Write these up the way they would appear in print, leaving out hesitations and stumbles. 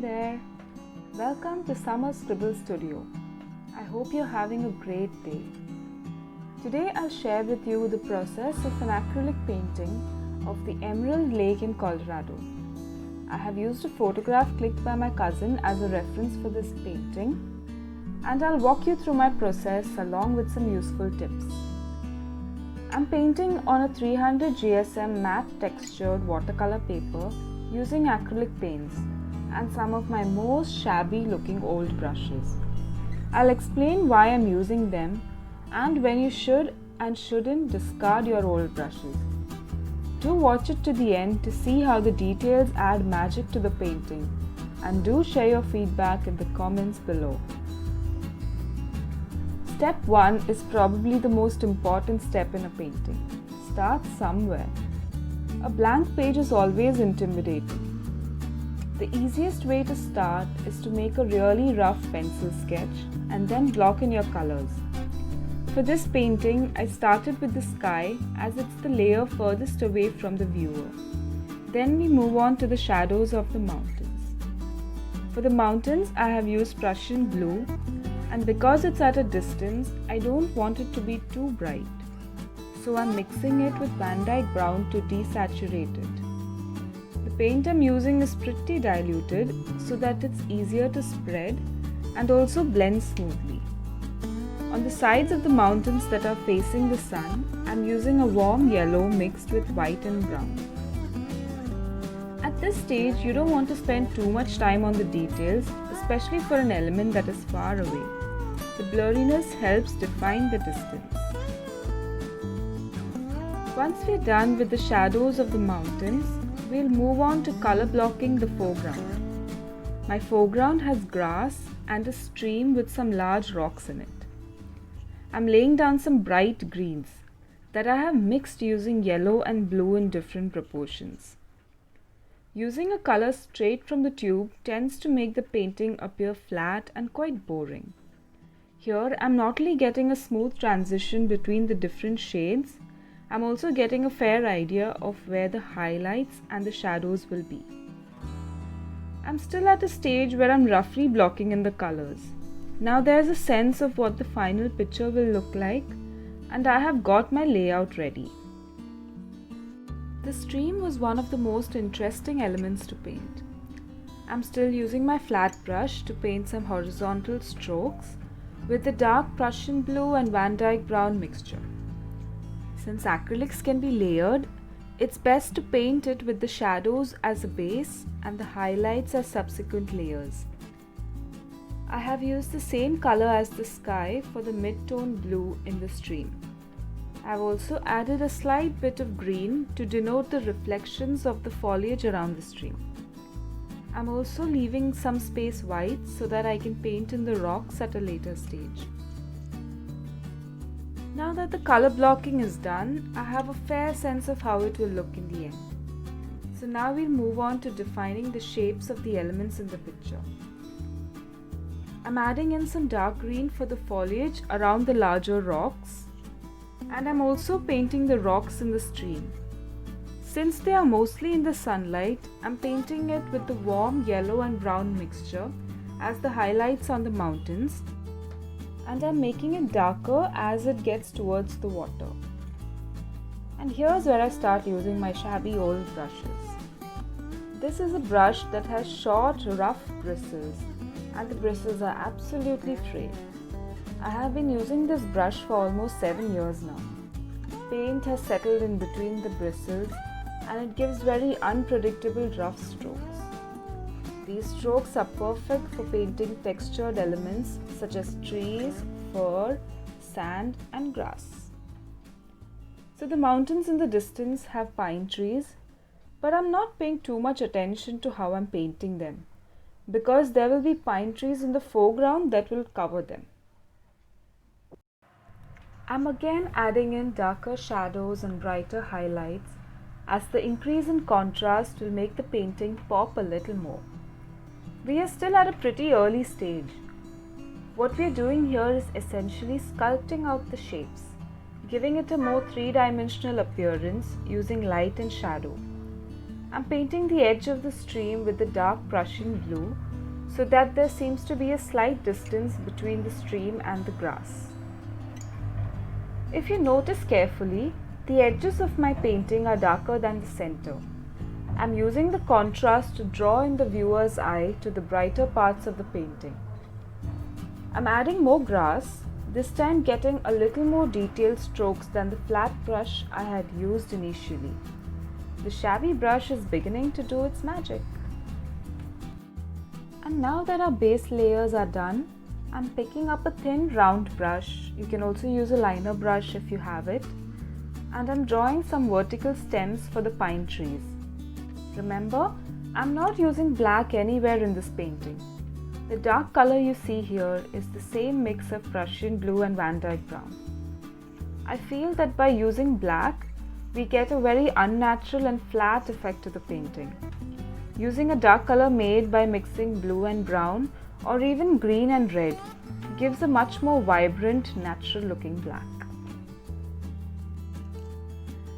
there! Welcome to Summer Scribbles Studio. I hope you're having a great day. Today I'll share with you the process of an acrylic painting of the Emerald Lake in Colorado. I have used a photograph clicked by my cousin as a reference for this painting, and I'll walk you through my process along with some useful tips. I'm painting on a 300 GSM matte textured watercolor paper using acrylic paints and some of my most shabby looking old brushes. I'll explain why I'm using them and when you should and shouldn't discard your old brushes. Do watch it to the end to see how the details add magic to the painting, and do share your feedback in the comments below. Step 1 is probably the most important step in a painting. Start somewhere. A blank page is always intimidating. The easiest way to start is to make a really rough pencil sketch and then block in your colors. For this painting, I started with the sky as it's the layer furthest away from the viewer. Then we move on to the shadows of the mountains. For the mountains, I have used Prussian blue, and because it's at a distance, I don't want it to be too bright. So I'm mixing it with Van Dyke brown to desaturate it. The paint I'm using is pretty diluted so that it's easier to spread and also blends smoothly. On the sides of the mountains that are facing the sun, I'm using a warm yellow mixed with white and brown. At this stage, you don't want to spend too much time on the details, especially for an element that is far away. The blurriness helps define the distance. Once we're done with the shadows of the mountains, we'll move on to color blocking the foreground. My foreground has grass and a stream with some large rocks in it. I'm laying down some bright greens that I have mixed using yellow and blue in different proportions. Using a color straight from the tube tends to make the painting appear flat and quite boring. Here I'm not only getting a smooth transition between the different shades, I'm also getting a fair idea of where the highlights and the shadows will be. I'm still at a stage where I'm roughly blocking in the colors. Now there's a sense of what the final picture will look like, and I have got my layout ready. The stream was one of the most interesting elements to paint. I'm still using my flat brush to paint some horizontal strokes with the dark Prussian blue and Van Dyke brown mixture. Since acrylics can be layered, it's best to paint it with the shadows as a base and the highlights as subsequent layers. I have used the same color as the sky for the mid-tone blue in the stream. I've also added a slight bit of green to denote the reflections of the foliage around the stream. I'm also leaving some space white so that I can paint in the rocks at a later stage. Now that the color blocking is done, I have a fair sense of how it will look in the end. So now we'll move on to defining the shapes of the elements in the picture. I'm adding in some dark green for the foliage around the larger rocks, and I'm also painting the rocks in the stream. Since they are mostly in the sunlight, I'm painting it with the warm yellow and brown mixture as the highlights on the mountains, and I'm making it darker as it gets towards the water. And here's where I start using my shabby old brushes. This is a brush that has short, rough bristles, and the bristles are absolutely frayed. I have been using this brush for almost 7 years now. Paint has settled in between the bristles and it gives very unpredictable rough strokes. These strokes are perfect for painting textured elements such as trees, fur, sand and grass. So the mountains in the distance have pine trees, but I'm not paying too much attention to how I'm painting them, because there will be pine trees in the foreground that will cover them. I'm again adding in darker shadows and brighter highlights, as the increase in contrast will make the painting pop a little more. We are still at a pretty early stage. What we are doing here is essentially sculpting out the shapes, giving it a more three-dimensional appearance using light and shadow. I'm painting the edge of the stream with the dark Prussian blue so that there seems to be a slight distance between the stream and the grass. If you notice carefully, the edges of my painting are darker than the center. I'm using the contrast to draw in the viewer's eye to the brighter parts of the painting. I'm adding more grass, this time getting a little more detailed strokes than the flat brush I had used initially. The shabby brush is beginning to do its magic. And now that our base layers are done, I'm picking up a thin round brush. You can also use a liner brush if you have it. And I'm drawing some vertical stems for the pine trees. Remember, I'm not using black anywhere in this painting. The dark color you see here is the same mix of Prussian blue and Van Dyke brown. I feel that by using black, we get a very unnatural and flat effect to the painting. Using a dark color made by mixing blue and brown or even green and red gives a much more vibrant, natural looking black.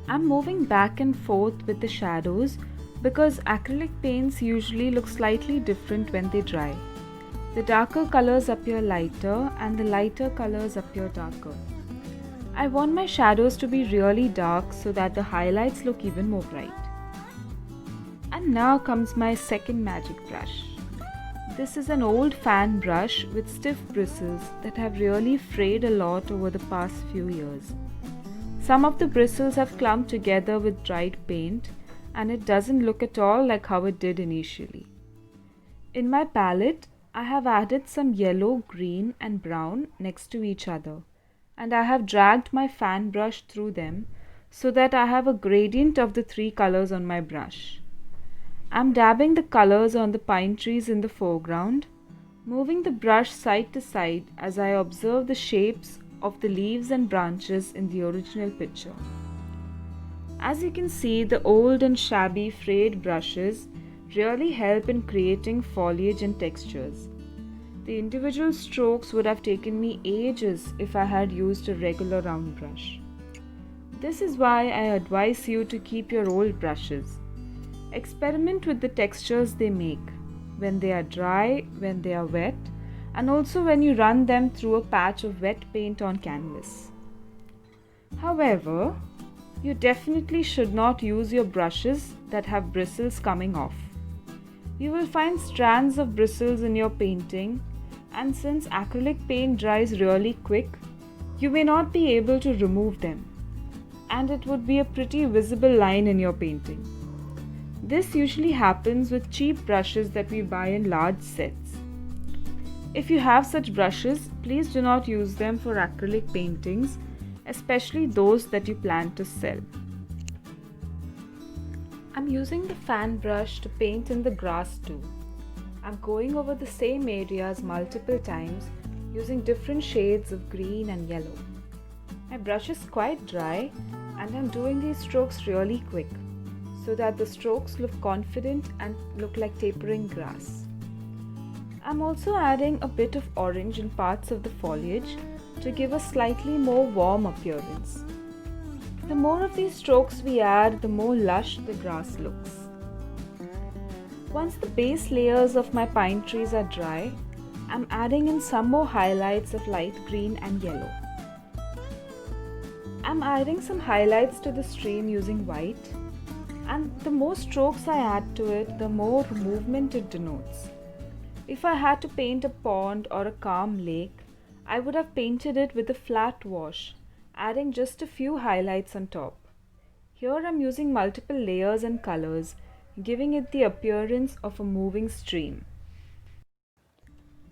I'm moving back and forth with the shadows because acrylic paints usually look slightly different when they dry. The darker colors appear lighter and the lighter colors appear darker. I want my shadows to be really dark so that the highlights look even more bright. And now comes my second magic brush. This is an old fan brush with stiff bristles that have really frayed a lot over the past few years. Some of the bristles have clumped together with dried paint and it doesn't look at all like how it did initially. In my palette, I have added some yellow, green and brown next to each other, and I have dragged my fan brush through them so that I have a gradient of the three colors on my brush. I'm dabbing the colors on the pine trees in the foreground, moving the brush side to side as I observe the shapes of the leaves and branches in the original picture. As you can see, the old and shabby frayed brushes really help in creating foliage and textures. The individual strokes would have taken me ages if I had used a regular round brush. This is why I advise you to keep your old brushes. Experiment with the textures they make, when they are dry, when they are wet, and also when you run them through a patch of wet paint on canvas. However, you definitely should not use your brushes that have bristles coming off. You will find strands of bristles in your painting, and since acrylic paint dries really quick, you may not be able to remove them, and it would be a pretty visible line in your painting. This usually happens with cheap brushes that we buy in large sets. If you have such brushes, please do not use them for acrylic paintings, especially those that you plan to sell. I'm using the fan brush to paint in the grass too. I'm going over the same areas multiple times using different shades of green and yellow. My brush is quite dry and I'm doing these strokes really quick so that the strokes look confident and look like tapering grass. I'm also adding a bit of orange in parts of the foliage to give a slightly more warm appearance. The more of these strokes we add, the more lush the grass looks. Once the base layers of my pine trees are dry, I'm adding in some more highlights of light green and yellow. I'm adding some highlights to the stream using white, and the more strokes I add to it, the more movement it denotes. If I had to paint a pond or a calm lake, I would have painted it with a flat wash, adding just a few highlights on top. Here I'm using multiple layers and colors, giving it the appearance of a moving stream.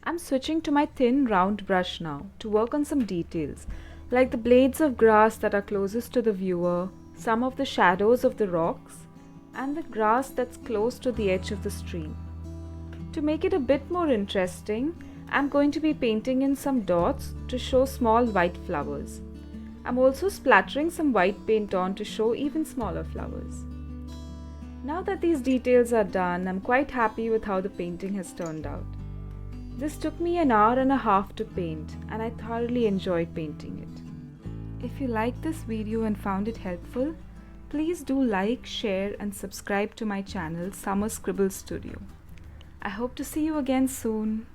I'm switching to my thin round brush now to work on some details, like the blades of grass that are closest to the viewer, some of the shadows of the rocks, and the grass that's close to the edge of the stream. To make it a bit more interesting, I'm going to be painting in some dots to show small white flowers. I'm also splattering some white paint on to show even smaller flowers. Now that these details are done, I'm quite happy with how the painting has turned out. This took me an hour and a half to paint, and I thoroughly enjoyed painting it. If you liked this video and found it helpful, please do like, share and subscribe to my channel Summer Scribbles Studio. I hope to see you again soon.